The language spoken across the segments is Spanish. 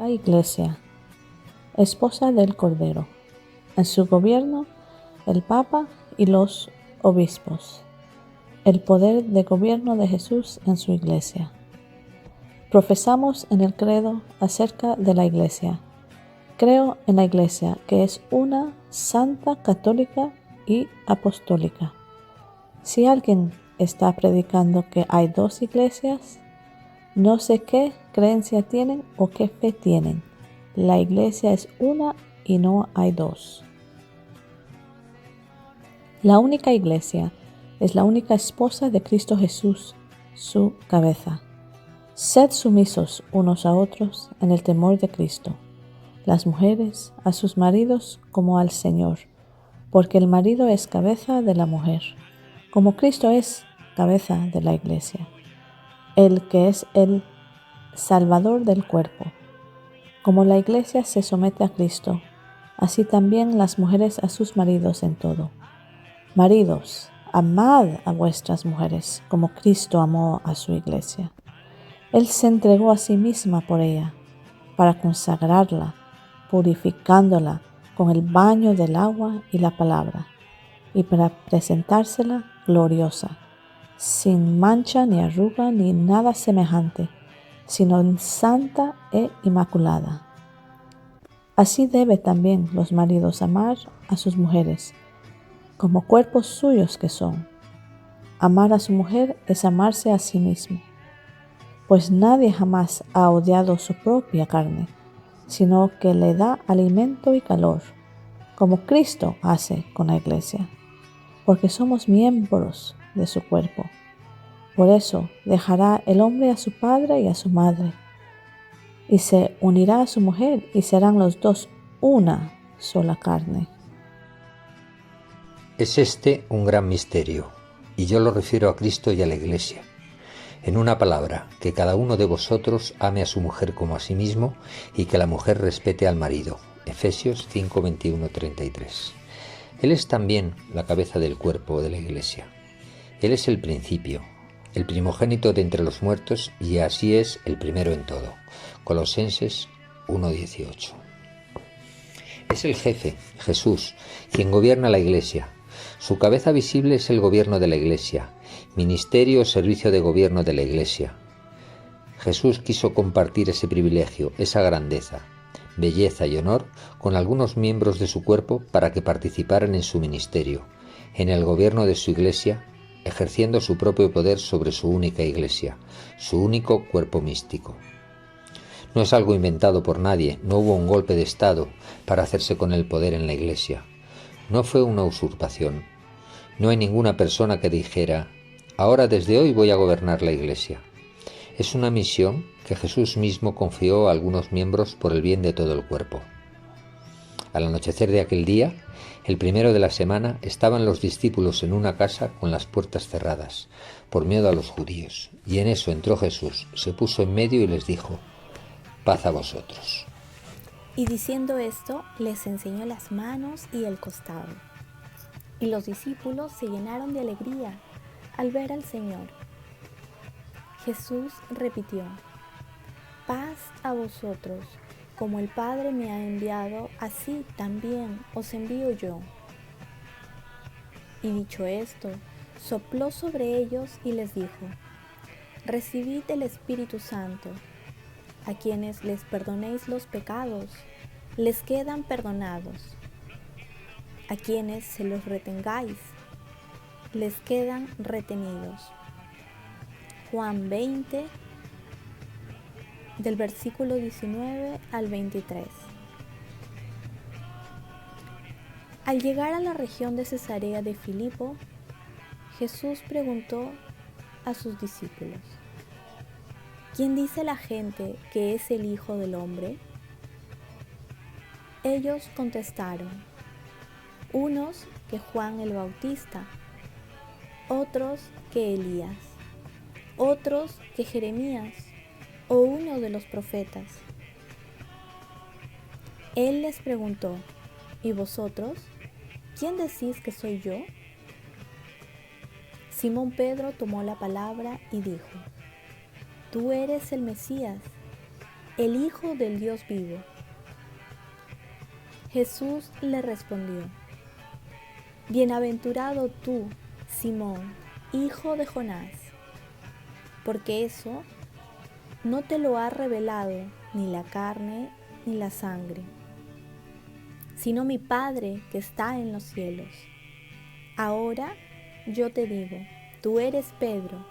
La Iglesia, esposa del Cordero. En su gobierno, el Papa y los obispos. El poder de gobierno de Jesús en su Iglesia. Profesamos en el credo acerca de la Iglesia. Creo en la Iglesia, que es una, santa, católica y apostólica. Si alguien está predicando que hay dos iglesias, no sé qué creencia tienen o qué fe tienen. La Iglesia es una y no hay dos. La única Iglesia es la única esposa de Cristo Jesús, su cabeza. Sed sumisos unos a otros en el temor de Cristo. Las mujeres a sus maridos como al Señor, porque el marido es cabeza de la mujer, como Cristo es cabeza de la Iglesia, el que es el Salvador del cuerpo. Como la Iglesia se somete a Cristo, así también las mujeres a sus maridos en todo. Maridos, amad a vuestras mujeres, como Cristo amó a su Iglesia. Él se entregó a sí misma por ella, para consagrarla, purificándola con el baño del agua y la palabra, y para presentársela gloriosa, sin mancha ni arruga ni nada semejante, sino santa e inmaculada. Así debe también los maridos amar a sus mujeres, como cuerpos suyos que son. Amar a su mujer es amarse a sí mismo, pues nadie jamás ha odiado su propia carne, sino que le da alimento y calor, como Cristo hace con la Iglesia, porque somos miembros de su cuerpo. Por eso dejará el hombre a su padre y a su madre, y se unirá a su mujer, y serán los dos una sola carne. Es este un gran misterio, y yo lo refiero a Cristo y a la Iglesia. En una palabra, que cada uno de vosotros ame a su mujer como a sí mismo, y que la mujer respete al marido. Efesios 5, 21, 33. Él es también la cabeza del cuerpo de la Iglesia. Él es el principio, el primogénito de entre los muertos, y así es el primero en todo. Colosenses 1:18. Es el jefe, Jesús, quien gobierna la Iglesia. Su cabeza visible es el gobierno de la Iglesia, ministerio o servicio de gobierno de la Iglesia. Jesús quiso compartir ese privilegio, esa grandeza, belleza y honor con algunos miembros de su cuerpo para que participaran en su ministerio, en el gobierno de su Iglesia, ejerciendo su propio poder sobre su única Iglesia, su único cuerpo místico. No es algo inventado por nadie, no hubo un golpe de Estado para hacerse con el poder en la Iglesia. No fue una usurpación. No hay ninguna persona que dijera, ahora desde hoy voy a gobernar la Iglesia. Es una misión que Jesús mismo confió a algunos miembros por el bien de todo el cuerpo. Al anochecer de aquel día, el primero de la semana, estaban los discípulos en una casa con las puertas cerradas, por miedo a los judíos, y en eso entró Jesús, se puso en medio y les dijo, paz a vosotros. Y diciendo esto, les enseñó las manos y el costado. Y los discípulos se llenaron de alegría al ver al Señor. Jesús repitió, paz a vosotros, como el Padre me ha enviado, así también os envío yo. Y dicho esto, sopló sobre ellos y les dijo, recibid el Espíritu Santo. A quienes les perdonéis los pecados, les quedan perdonados. A quienes se los retengáis, les quedan retenidos. Juan 20, del versículo 19 al 23. Al llegar a la región de Cesarea de Filipo, Jesús preguntó a sus discípulos, ¿quién dice la gente que es el Hijo del Hombre? Ellos contestaron, unos que Juan el Bautista, otros que Elías, otros que Jeremías o uno de los profetas. Él les preguntó, ¿y vosotros? ¿Quién decís que soy yo? Simón Pedro tomó la palabra y dijo, tú eres el Mesías, el Hijo del Dios vivo. Jesús le respondió: Bienaventurado tú, Simón, hijo de Jonás, porque eso no te lo ha revelado ni la carne ni la sangre, sino mi Padre que está en los cielos. Ahora yo te digo, tú eres Pedro,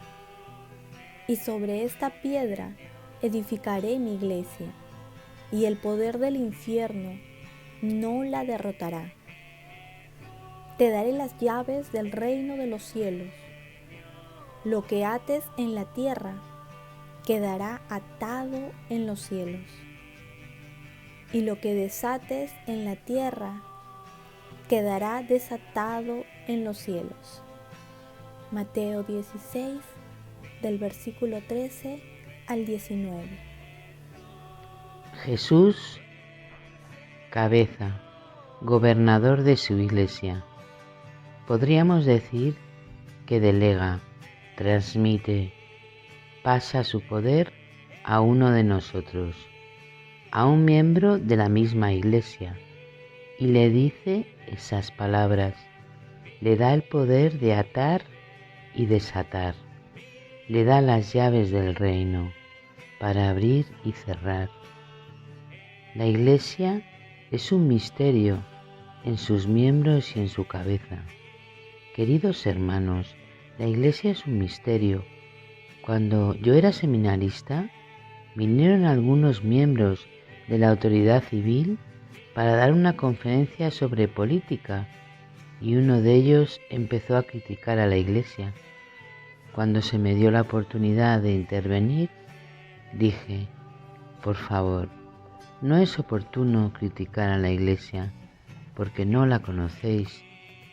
y sobre esta piedra edificaré mi iglesia, y el poder del infierno no la derrotará. Te daré las llaves del reino de los cielos. Lo que ates en la tierra quedará atado en los cielos, y lo que desates en la tierra quedará desatado en los cielos. Mateo 16, del versículo 13 al 19. Jesús, cabeza, gobernador de su iglesia. Podríamos decir que delega, transmite, pasa su poder a uno de nosotros, a un miembro de la misma iglesia, y le dice esas palabras, le da el poder de atar y desatar, le da las llaves del reino para abrir y cerrar. La iglesia es un misterio en sus miembros y en su cabeza. Queridos hermanos, la iglesia es un misterio. Cuando yo era seminarista, vinieron algunos miembros de la autoridad civil para dar una conferencia sobre política y uno de ellos empezó a criticar a la iglesia. Cuando se me dio la oportunidad de intervenir, dije, por favor, no es oportuno criticar a la iglesia porque no la conocéis,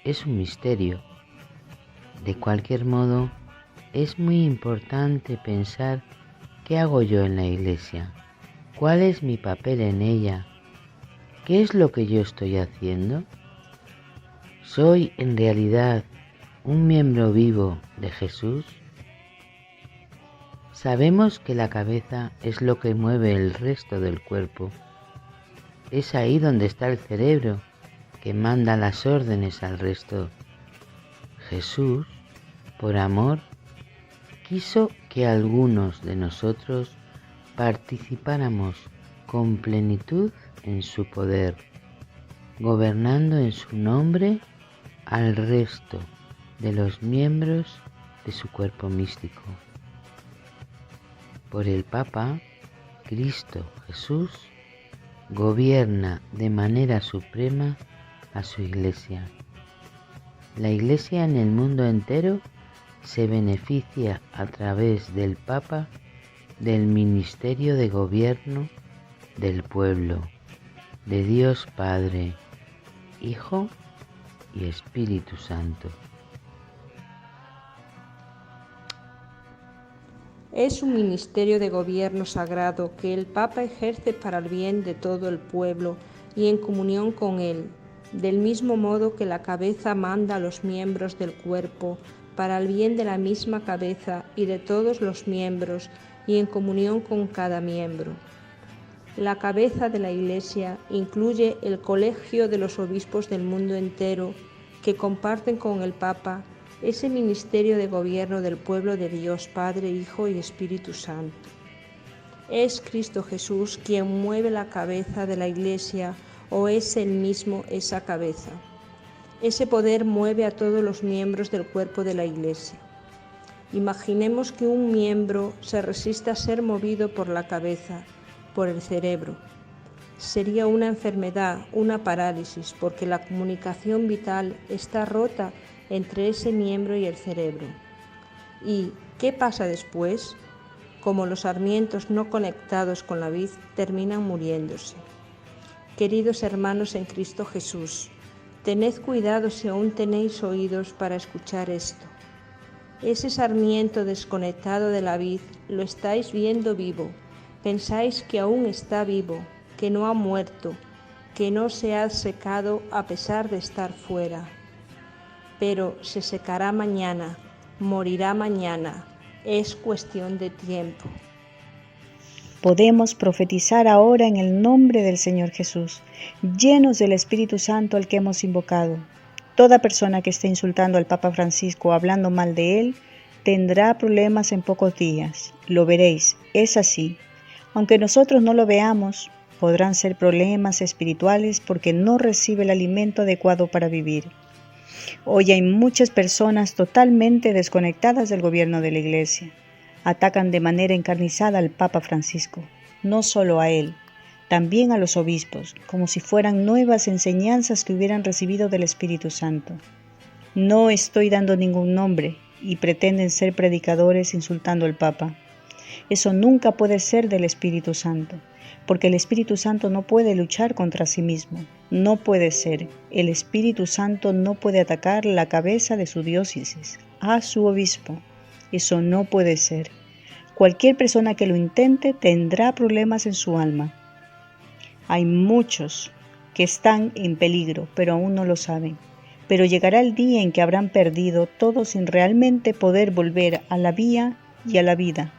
es un misterio. De cualquier modo, es muy importante pensar qué hago yo en la iglesia, cuál es mi papel en ella, qué es lo que yo estoy haciendo. ¿Soy en realidad un miembro vivo de Jesús? Sabemos que la cabeza es lo que mueve el resto del cuerpo. Es ahí donde está el cerebro, que manda las órdenes al resto. Jesús, por amor, quiso que algunos de nosotros participáramos con plenitud en su poder, gobernando en su nombre al resto de los miembros de su cuerpo místico. Por el Papa, Cristo Jesús gobierna de manera suprema a su iglesia. La iglesia en el mundo entero se beneficia a través del Papa del ministerio de gobierno del pueblo, de Dios Padre, Hijo y Espíritu Santo. Es un ministerio de gobierno sagrado que el Papa ejerce para el bien de todo el pueblo y en comunión con él, del mismo modo que la cabeza manda a los miembros del cuerpo para el bien de la misma cabeza y de todos los miembros y en comunión con cada miembro. La cabeza de la Iglesia incluye el colegio de los obispos del mundo entero que comparten con el Papa ese ministerio de gobierno del pueblo de Dios Padre, Hijo y Espíritu Santo. ¿Es Cristo Jesús quien mueve la cabeza de la Iglesia o es Él mismo esa cabeza? Ese poder mueve a todos los miembros del cuerpo de la Iglesia. Imaginemos que un miembro se resiste a ser movido por la cabeza, por el cerebro. Sería una enfermedad, una parálisis, porque la comunicación vital está rota entre ese miembro y el cerebro. ¿Y qué pasa después? Como los sarmientos no conectados con la vid terminan muriéndose. Queridos hermanos en Cristo Jesús, tened cuidado si aún tenéis oídos para escuchar esto. Ese sarmiento desconectado de la vid lo estáis viendo vivo. Pensáis que aún está vivo, que no ha muerto, que no se ha secado a pesar de estar fuera. Pero se secará mañana, morirá mañana, es cuestión de tiempo. Podemos profetizar ahora en el nombre del Señor Jesús, llenos del Espíritu Santo al que hemos invocado. Toda persona que esté insultando al Papa Francisco o hablando mal de él, tendrá problemas en pocos días. Lo veréis, es así. Aunque nosotros no lo veamos, podrán ser problemas espirituales porque no recibe el alimento adecuado para vivir. Hoy hay muchas personas totalmente desconectadas del gobierno de la Iglesia. Atacan de manera encarnizada al Papa Francisco, no solo a él, también a los obispos, como si fueran nuevas enseñanzas que hubieran recibido del Espíritu Santo. No estoy dando ningún nombre y pretenden ser predicadores insultando al Papa. Eso nunca puede ser del Espíritu Santo, porque el Espíritu Santo no puede luchar contra sí mismo. No puede ser. El Espíritu Santo no puede atacar la cabeza de su diócesis, a su obispo. Eso no puede ser. Cualquier persona que lo intente tendrá problemas en su alma. Hay muchos que están en peligro, pero aún no lo saben. Pero llegará el día en que habrán perdido todo sin realmente poder volver a la vía y a la vida.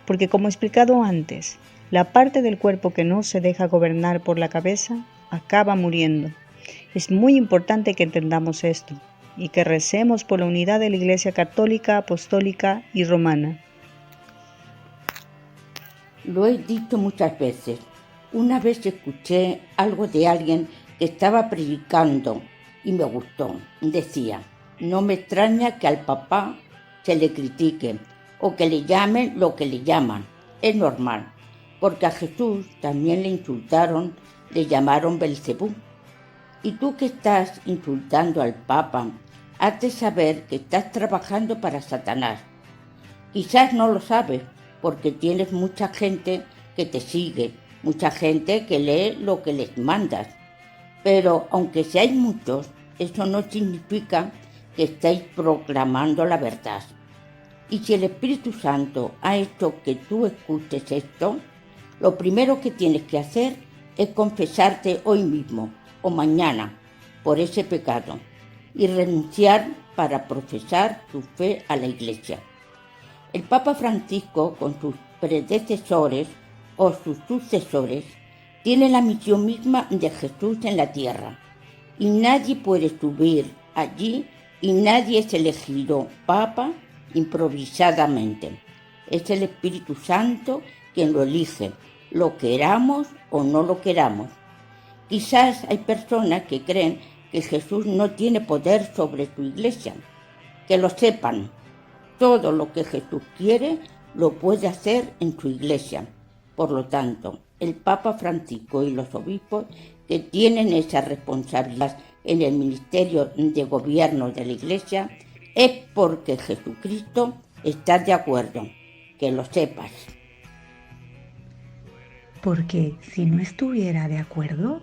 Porque como he explicado antes, la parte del cuerpo que no se deja gobernar por la cabeza acaba muriendo. Es muy importante que entendamos esto y que recemos por la unidad de la Iglesia Católica, Apostólica y Romana. Lo he dicho muchas veces. Una vez escuché algo de alguien que estaba predicando y me gustó. Decía, no me extraña que al papá se le critique o que le llamen lo que le llaman. Es normal, porque a Jesús también le insultaron, le llamaron Belcebú. Y tú que estás insultando al Papa, has de saber que estás trabajando para Satanás. Quizás no lo sabes, porque tienes mucha gente que te sigue, mucha gente que lee lo que les mandas. Pero aunque seáis muchos, eso no significa que estáis proclamando la verdad. Y si el Espíritu Santo ha hecho que tú escuches esto, lo primero que tienes que hacer es confesarte hoy mismo o mañana por ese pecado y renunciar para profesar tu fe a la Iglesia. El Papa Francisco, con sus predecesores o sus sucesores, tiene la misión misma de Jesús en la tierra y nadie puede subir allí y nadie es elegido Papa improvisadamente. Es el Espíritu Santo quien lo elige, lo queramos o no lo queramos. Quizás hay personas que creen que Jesús no tiene poder sobre su Iglesia. Que lo sepan, todo lo que Jesús quiere lo puede hacer en su Iglesia. Por lo tanto, el Papa Francisco y los obispos que tienen esa responsabilidad en el ministerio de gobierno de la Iglesia es porque Jesucristo está de acuerdo. Que lo sepas. Porque si no estuviera de acuerdo,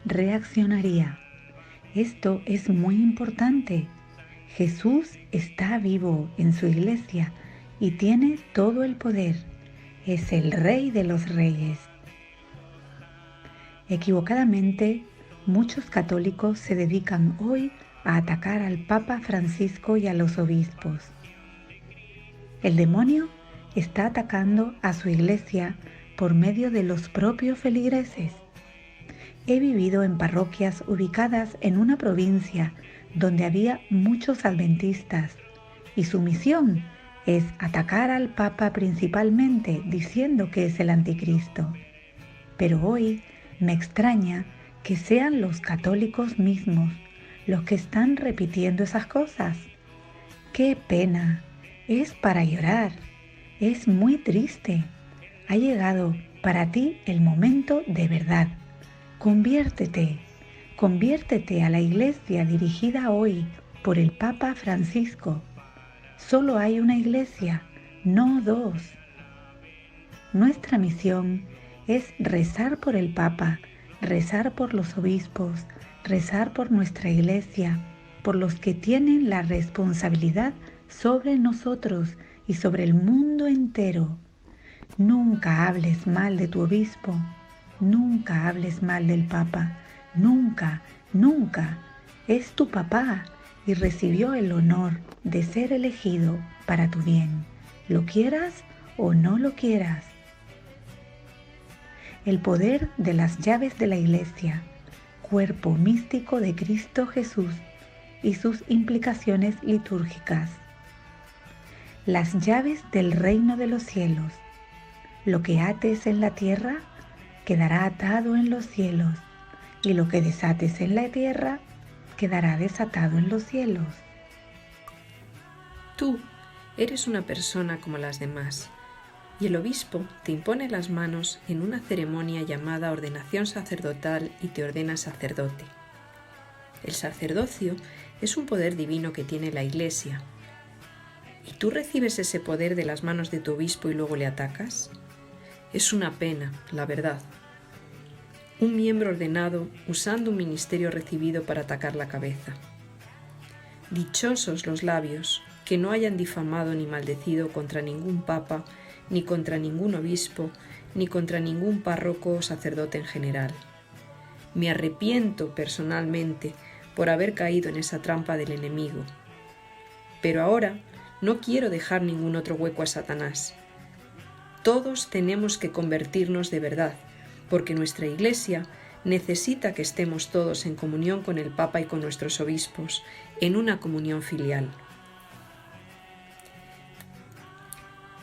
reaccionaría. Esto es muy importante. Jesús está vivo en su Iglesia y tiene todo el poder. Es el Rey de los Reyes. Equivocadamente, muchos católicos se dedican hoy a atacar al Papa Francisco y a los obispos. El demonio está atacando a su Iglesia por medio de los propios feligreses. He vivido en parroquias ubicadas en una provincia donde había muchos adventistas y su misión es atacar al Papa principalmente diciendo que es el anticristo. Pero hoy me extraña que sean los católicos mismos los que están repitiendo esas cosas. ¡Qué pena! Es para llorar. Es muy triste. Ha llegado para ti el momento de verdad. Conviértete a la Iglesia dirigida hoy por el Papa Francisco. Solo hay una Iglesia, no dos. Nuestra misión es rezar por el Papa, rezar por los obispos, rezar por nuestra Iglesia, por los que tienen la responsabilidad sobre nosotros y sobre el mundo entero. Nunca hables mal de tu obispo, nunca hables mal del Papa, nunca, nunca. Es tu papá y recibió el honor de ser elegido para tu bien, lo quieras o no lo quieras. el poder de las llaves de la Iglesia, cuerpo místico de Cristo Jesús y sus implicaciones litúrgicas. Las llaves del reino de los cielos. Lo que ates en la tierra quedará atado en los cielos, y lo que desates en la tierra quedará desatado en los cielos. Tú eres una persona como las demás, y el obispo te impone las manos en una ceremonia llamada ordenación sacerdotal y te ordena sacerdote. El sacerdocio es un poder divino que tiene la Iglesia. ¿Y tú recibes ese poder de las manos de tu obispo y luego le atacas? Es una pena, la verdad. Un miembro ordenado usando un ministerio recibido para atacar la cabeza. Dichosos los labios que no hayan difamado ni maldecido contra ningún papa, ni contra ningún obispo, ni contra ningún párroco o sacerdote en general. Me arrepiento personalmente por haber caído en esa trampa del enemigo. Pero ahora no quiero dejar ningún otro hueco a Satanás. Todos tenemos que convertirnos de verdad, porque nuestra Iglesia necesita que estemos todos en comunión con el Papa y con nuestros obispos, en una comunión filial.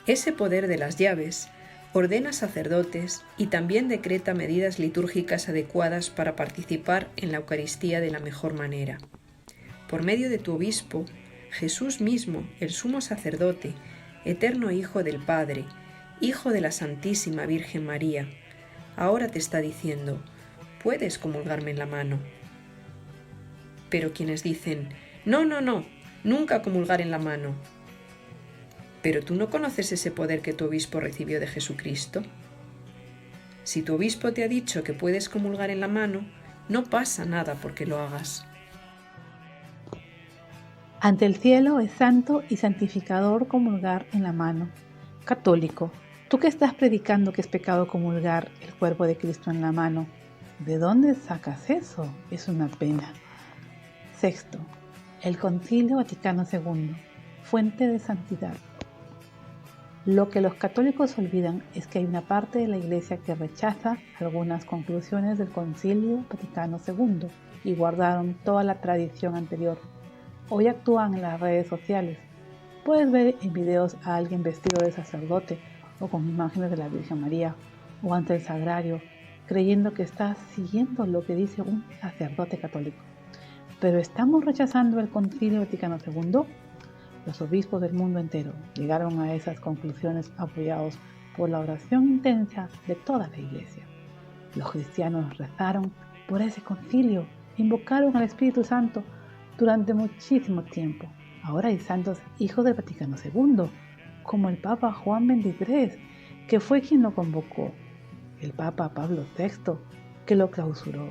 Ese poder de las llaves ordena sacerdotes y también decreta medidas litúrgicas adecuadas para participar en la Eucaristía de la mejor manera. Por medio de tu obispo, Jesús mismo, el sumo sacerdote, eterno Hijo del Padre, Hijo de la Santísima Virgen María, ahora te está diciendo, puedes comulgarme en la mano. Pero quienes dicen, no, nunca comulgar en la mano. ¿Pero tú no conoces ese poder que tu obispo recibió de Jesucristo? Si tu obispo te ha dicho que puedes comulgar en la mano, no pasa nada porque lo hagas. Ante el cielo es santo y santificador comulgar en la mano. Católico, tú que estás predicando que es pecado comulgar el cuerpo de Cristo en la mano, ¿de dónde sacas eso? Es una pena. Sexto, el Concilio Vaticano II, fuente de santidad. Lo que los católicos olvidan es que hay una parte de la Iglesia que rechaza algunas conclusiones del Concilio Vaticano II y guardaron toda la tradición anterior. Hoy actúan en las redes sociales. Puedes ver en videos a alguien vestido de sacerdote o con imágenes de la Virgen María o ante el sagrario, creyendo que está siguiendo lo que dice un sacerdote católico. ¿Pero estamos rechazando el Concilio Vaticano II? Los obispos del mundo entero llegaron a esas conclusiones apoyados por la oración intensa de toda la Iglesia. Los cristianos rezaron por ese concilio, invocaron al Espíritu Santo durante muchísimo tiempo. Ahora hay santos hijos del Vaticano II, como el Papa Juan XXIII, que fue quien lo convocó, el Papa Pablo VI, que lo clausuró,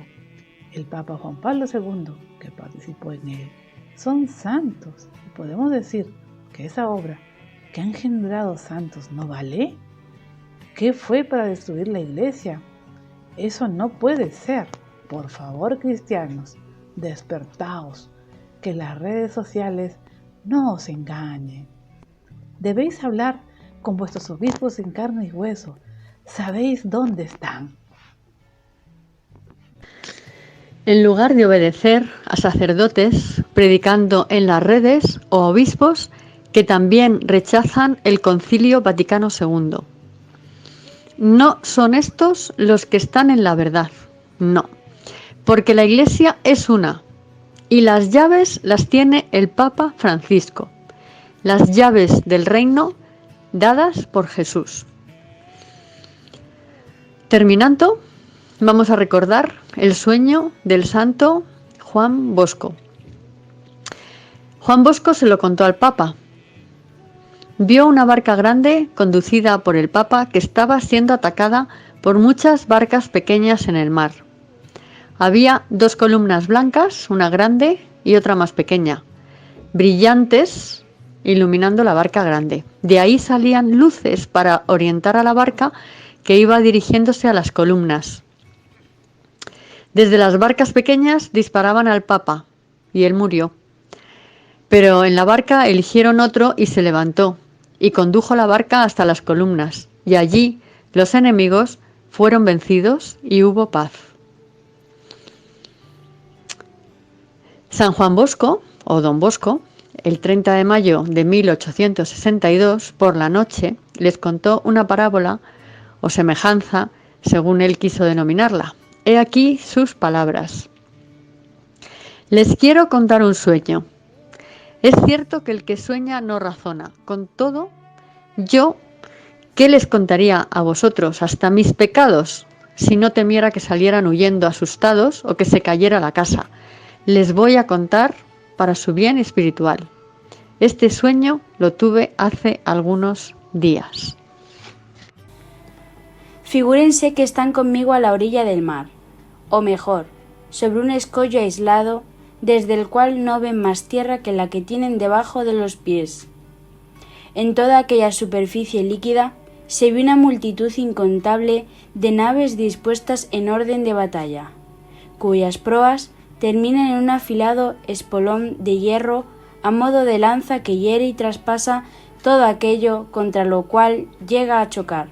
el Papa Juan Pablo II, que participó en él. Son santos y podemos decir que esa obra que ha engendrado santos no vale. ¿Qué fue para destruir la Iglesia? Eso no puede ser. Por favor, cristianos, despertaos, que las redes sociales no os engañen. Debéis hablar con vuestros obispos en carne y hueso. Sabéis dónde están. En lugar de obedecer a sacerdotes predicando en las redes o obispos que también rechazan el Concilio Vaticano II. No son estos los que están en la verdad, no, porque la Iglesia es una y las llaves las tiene el Papa Francisco, las llaves del reino dadas por Jesús. Terminando, vamos a recordar el sueño del santo Juan Bosco. Juan Bosco se lo contó al Papa. Vio una barca grande conducida por el Papa que estaba siendo atacada por muchas barcas pequeñas en el mar. Había dos columnas blancas, una grande y otra más pequeña, brillantes, iluminando la barca grande. De ahí salían luces para orientar a la barca que iba dirigiéndose a las columnas. Desde las barcas pequeñas disparaban al Papa y él murió. Pero en la barca eligieron otro y se levantó y condujo la barca hasta las columnas y allí los enemigos fueron vencidos y hubo paz. San Juan Bosco, o Don Bosco, el 30 de mayo de 1862, por la noche, les contó una parábola o semejanza, según él quiso denominarla. He aquí sus palabras. Les quiero contar un sueño. Es cierto que el que sueña no razona. Con todo, yo, ¿qué les contaría a vosotros hasta mis pecados, si no temiera que salieran huyendo asustados o que se cayera la casa? Les voy a contar para su bien espiritual. Este sueño lo tuve hace algunos días. Figúrense que están conmigo a la orilla del mar, o mejor, sobre un escollo aislado, desde el cual no ven más tierra que la que tienen debajo de los pies. En toda aquella superficie líquida se ve una multitud incontable de naves dispuestas en orden de batalla, cuyas proas terminan en un afilado espolón de hierro a modo de lanza que hiere y traspasa todo aquello contra lo cual llega a chocar.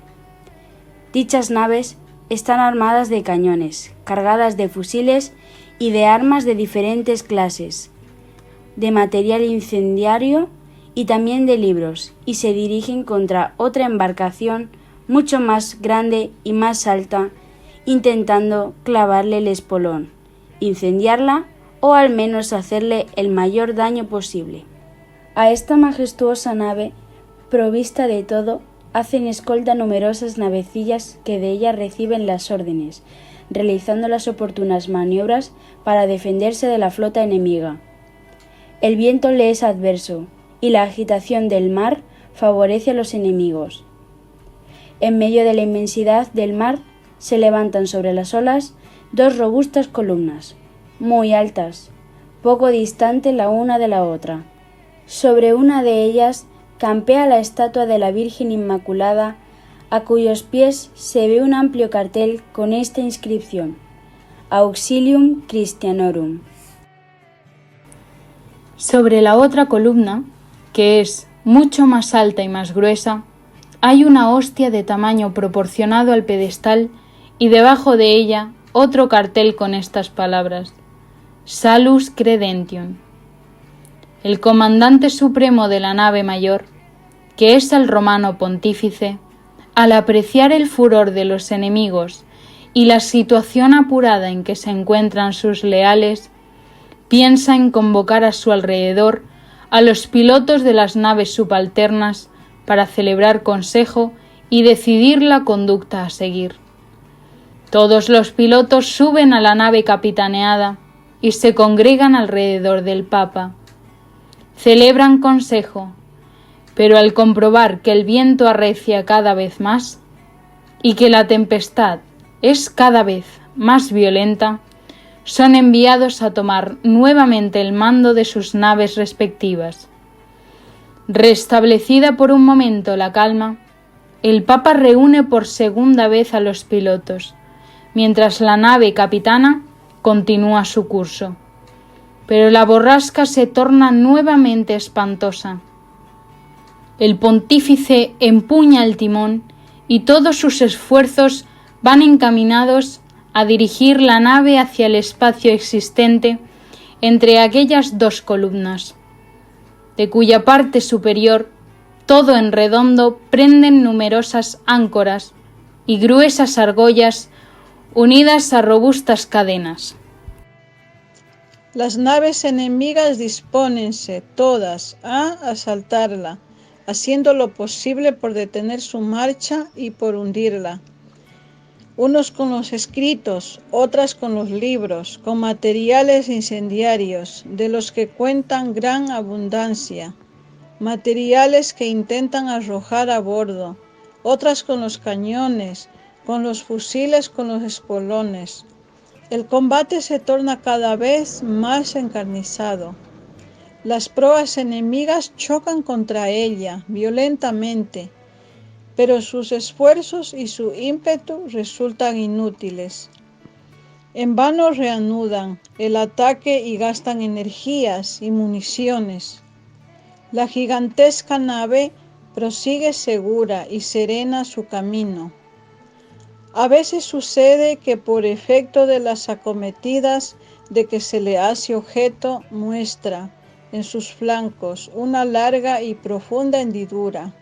Dichas naves están armadas de cañones, cargadas de fusiles y de armas de diferentes clases, de material incendiario y también de libros, y se dirigen contra otra embarcación mucho más grande y más alta, intentando clavarle el espolón, incendiarla o al menos hacerle el mayor daño posible. A esta majestuosa nave, provista de todo, hacen escolta numerosas navecillas que de ella reciben las órdenes, realizando las oportunas maniobras para defenderse de la flota enemiga. El viento le es adverso, y la agitación del mar favorece a los enemigos. En medio de la inmensidad del mar se levantan sobre las olas dos robustas columnas, muy altas, poco distante la una de la otra. Sobre una de ellas campea la estatua de la Virgen Inmaculada, a cuyos pies se ve un amplio cartel con esta inscripción: Auxilium Christianorum. Sobre la otra columna, que es mucho más alta y más gruesa, hay una hostia de tamaño proporcionado al pedestal y debajo de ella otro cartel con estas palabras: Salus Credentium. El comandante supremo de la nave mayor, que es el romano pontífice, al apreciar el furor de los enemigos y la situación apurada en que se encuentran sus leales, piensa en convocar a su alrededor a los pilotos de las naves subalternas para celebrar consejo y decidir la conducta a seguir. Todos los pilotos suben a la nave capitaneada y se congregan alrededor del Papa. Celebran consejo, pero al comprobar que el viento arrecia cada vez más y que la tempestad es cada vez más violenta, son enviados a tomar nuevamente el mando de sus naves respectivas. Restablecida por un momento la calma, el Papa reúne por segunda vez a los pilotos, mientras la nave capitana continúa su curso. Pero la borrasca se torna nuevamente espantosa. El pontífice empuña el timón y todos sus esfuerzos van encaminados a dirigir la nave hacia el espacio existente entre aquellas dos columnas, de cuya parte superior, todo en redondo, prenden numerosas áncoras y gruesas argollas unidas a robustas cadenas. Las naves enemigas dispónense todas a asaltarla, haciendo lo posible por detener su marcha y por hundirla. Unos con los escritos, otras con los libros, con materiales incendiarios, de los que cuentan gran abundancia, materiales que intentan arrojar a bordo, otras con los cañones, con los fusiles, con los espolones. El combate se torna cada vez más encarnizado. Las proas enemigas chocan contra ella violentamente, pero sus esfuerzos y su ímpetu resultan inútiles. En vano reanudan el ataque y gastan energías y municiones. La gigantesca nave prosigue segura y serena su camino. A veces sucede que por efecto de las acometidas de que se le hace objeto, muestra en sus flancos una larga y profunda hendidura.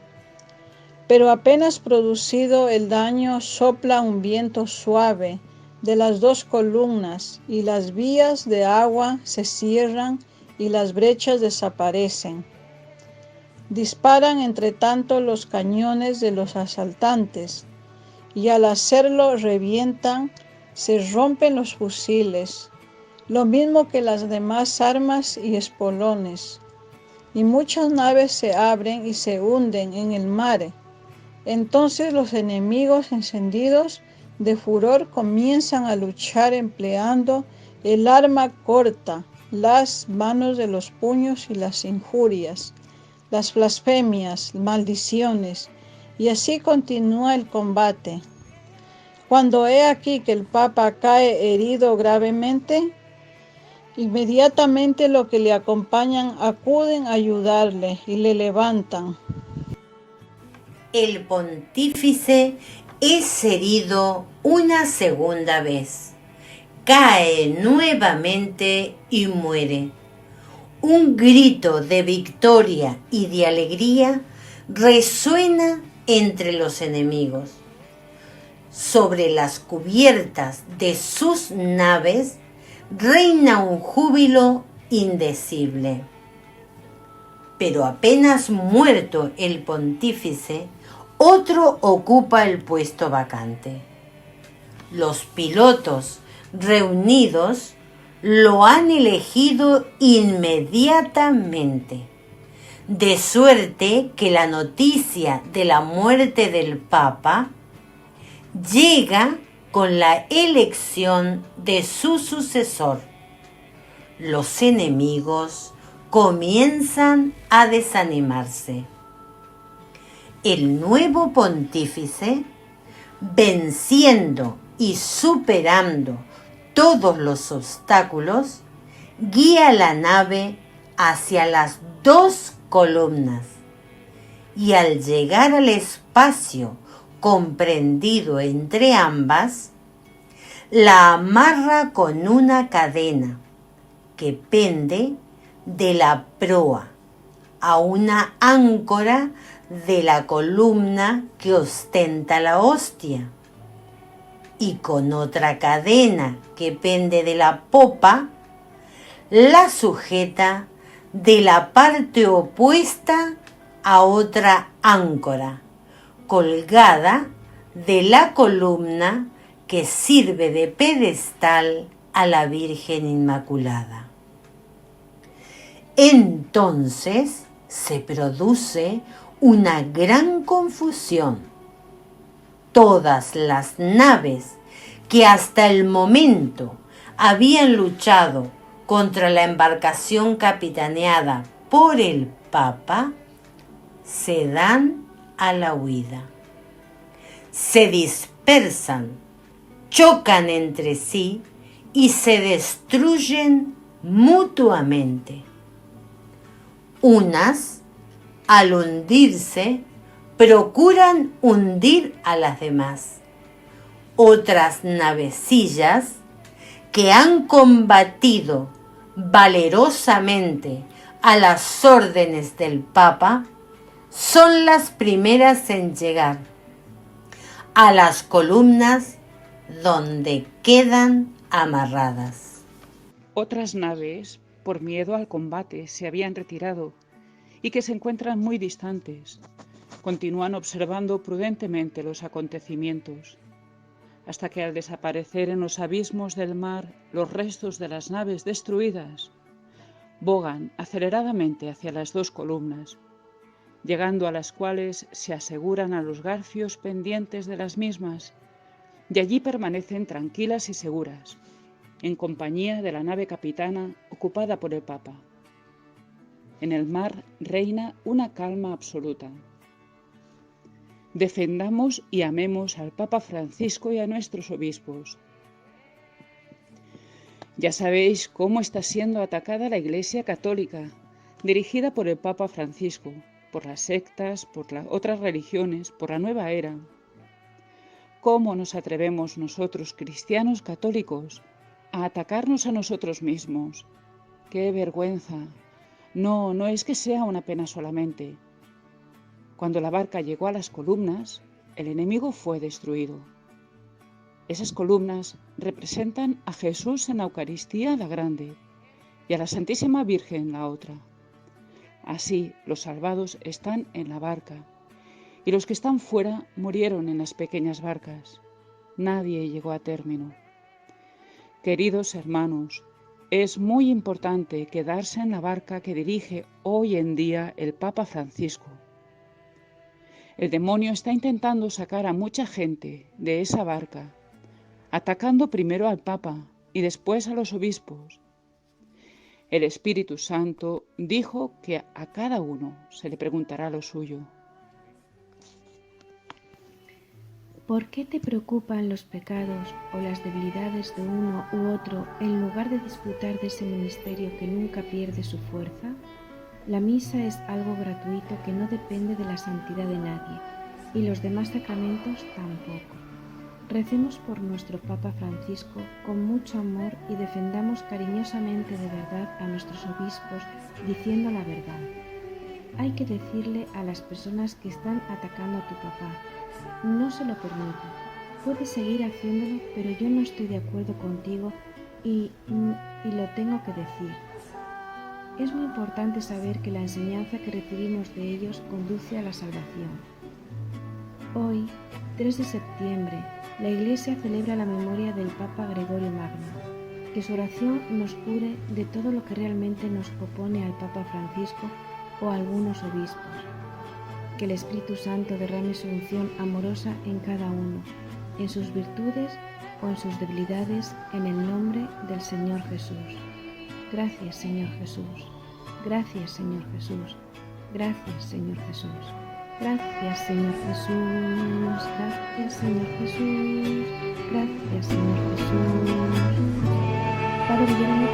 Pero apenas producido el daño, sopla un viento suave de las dos columnas y las vías de agua se cierran y las brechas desaparecen. Disparan entre tanto los cañones de los asaltantes y al hacerlo revientan, se rompen los fusiles, lo mismo que las demás armas y espolones, y muchas naves se abren y se hunden en el mar. Entonces los enemigos encendidos de furor comienzan a luchar empleando el arma corta, las manos de los puños y las injurias, las blasfemias, maldiciones, y así continúa el combate. Cuando he aquí que el Papa cae herido gravemente, inmediatamente los que le acompañan acuden a ayudarle y le levantan. El pontífice es herido una segunda vez, cae nuevamente y muere. Un grito de victoria y de alegría resuena entre los enemigos. Sobre las cubiertas de sus naves reina un júbilo indecible. Pero apenas muerto el pontífice, otro ocupa el puesto vacante. Los pilotos reunidos lo han elegido inmediatamente, de suerte que la noticia de la muerte del Papa llega con la elección de su sucesor. Los enemigos comienzan a desanimarse. El nuevo pontífice, venciendo y superando todos los obstáculos, guía la nave hacia las dos columnas y al llegar al espacio comprendido entre ambas, la amarra con una cadena que pende de la proa a una áncora de la columna que ostenta la hostia, y con otra cadena que pende de la popa, la sujeta de la parte opuesta a otra áncora, colgada de la columna que sirve de pedestal a la Virgen Inmaculada. Entonces se produce una gran confusión. Todas las naves que hasta el momento habían luchado contra la embarcación capitaneada por el Papa se dan a la huida. Se dispersan, chocan entre sí y se destruyen mutuamente. Unas, al hundirse, procuran hundir a las demás. Otras navecillas que han combatido valerosamente a las órdenes del Papa son las primeras en llegar a las columnas donde quedan amarradas. Otras naves, por miedo al combate, se habían retirado y que se encuentran muy distantes. Continúan observando prudentemente los acontecimientos, hasta que al desaparecer en los abismos del mar los restos de las naves destruidas, bogan aceleradamente hacia las dos columnas, llegando a las cuales se aseguran a los garfios pendientes de las mismas, y allí permanecen tranquilas y seguras, en compañía de la nave capitana ocupada por el Papa. En el mar reina una calma absoluta. Defendamos y amemos al Papa Francisco y a nuestros obispos. Ya sabéis cómo está siendo atacada la Iglesia Católica, dirigida por el Papa Francisco, por las sectas, por las otras religiones, por la nueva era. ¿Cómo nos atrevemos nosotros, cristianos católicos, a atacarnos a nosotros mismos? ¡Qué vergüenza! No, no es que sea una pena solamente. Cuando la barca llegó a las columnas, el enemigo fue destruido. Esas columnas representan a Jesús en la Eucaristía la grande y a la Santísima Virgen la otra. Así, los salvados están en la barca y los que están fuera murieron en las pequeñas barcas. Nadie llegó a término. Queridos hermanos, es muy importante quedarse en la barca que dirige hoy en día el Papa Francisco. El demonio está intentando sacar a mucha gente de esa barca, atacando primero al Papa y después a los obispos. El Espíritu Santo dijo que a cada uno se le preguntará lo suyo. ¿Por qué te preocupan los pecados o las debilidades de uno u otro en lugar de disfrutar de ese ministerio que nunca pierde su fuerza? La misa es algo gratuito que no depende de la santidad de nadie, y los demás sacramentos tampoco. Recemos por nuestro Papa Francisco con mucho amor y defendamos cariñosamente de verdad a nuestros obispos diciendo la verdad. Hay que decirle a las personas que están atacando a tu papá: no se lo permito, puedes seguir haciéndolo, pero yo no estoy de acuerdo contigo y lo tengo que decir. Es muy importante saber que la enseñanza que recibimos de ellos conduce a la salvación. Hoy, 3 de septiembre, la Iglesia celebra la memoria del Papa Gregorio Magno. Que su oración nos cure de todo lo que realmente nos opone al Papa Francisco o a algunos obispos. Que el Espíritu Santo derrame su unción amorosa en cada uno, en sus virtudes o en sus debilidades, en el nombre del Señor Jesús. Gracias, Señor Jesús. Gracias, Señor Jesús. Gracias, Señor Jesús. Gracias, Señor Jesús. Gracias, Señor Jesús. Gracias, Señor Jesús. Padre Guillermo,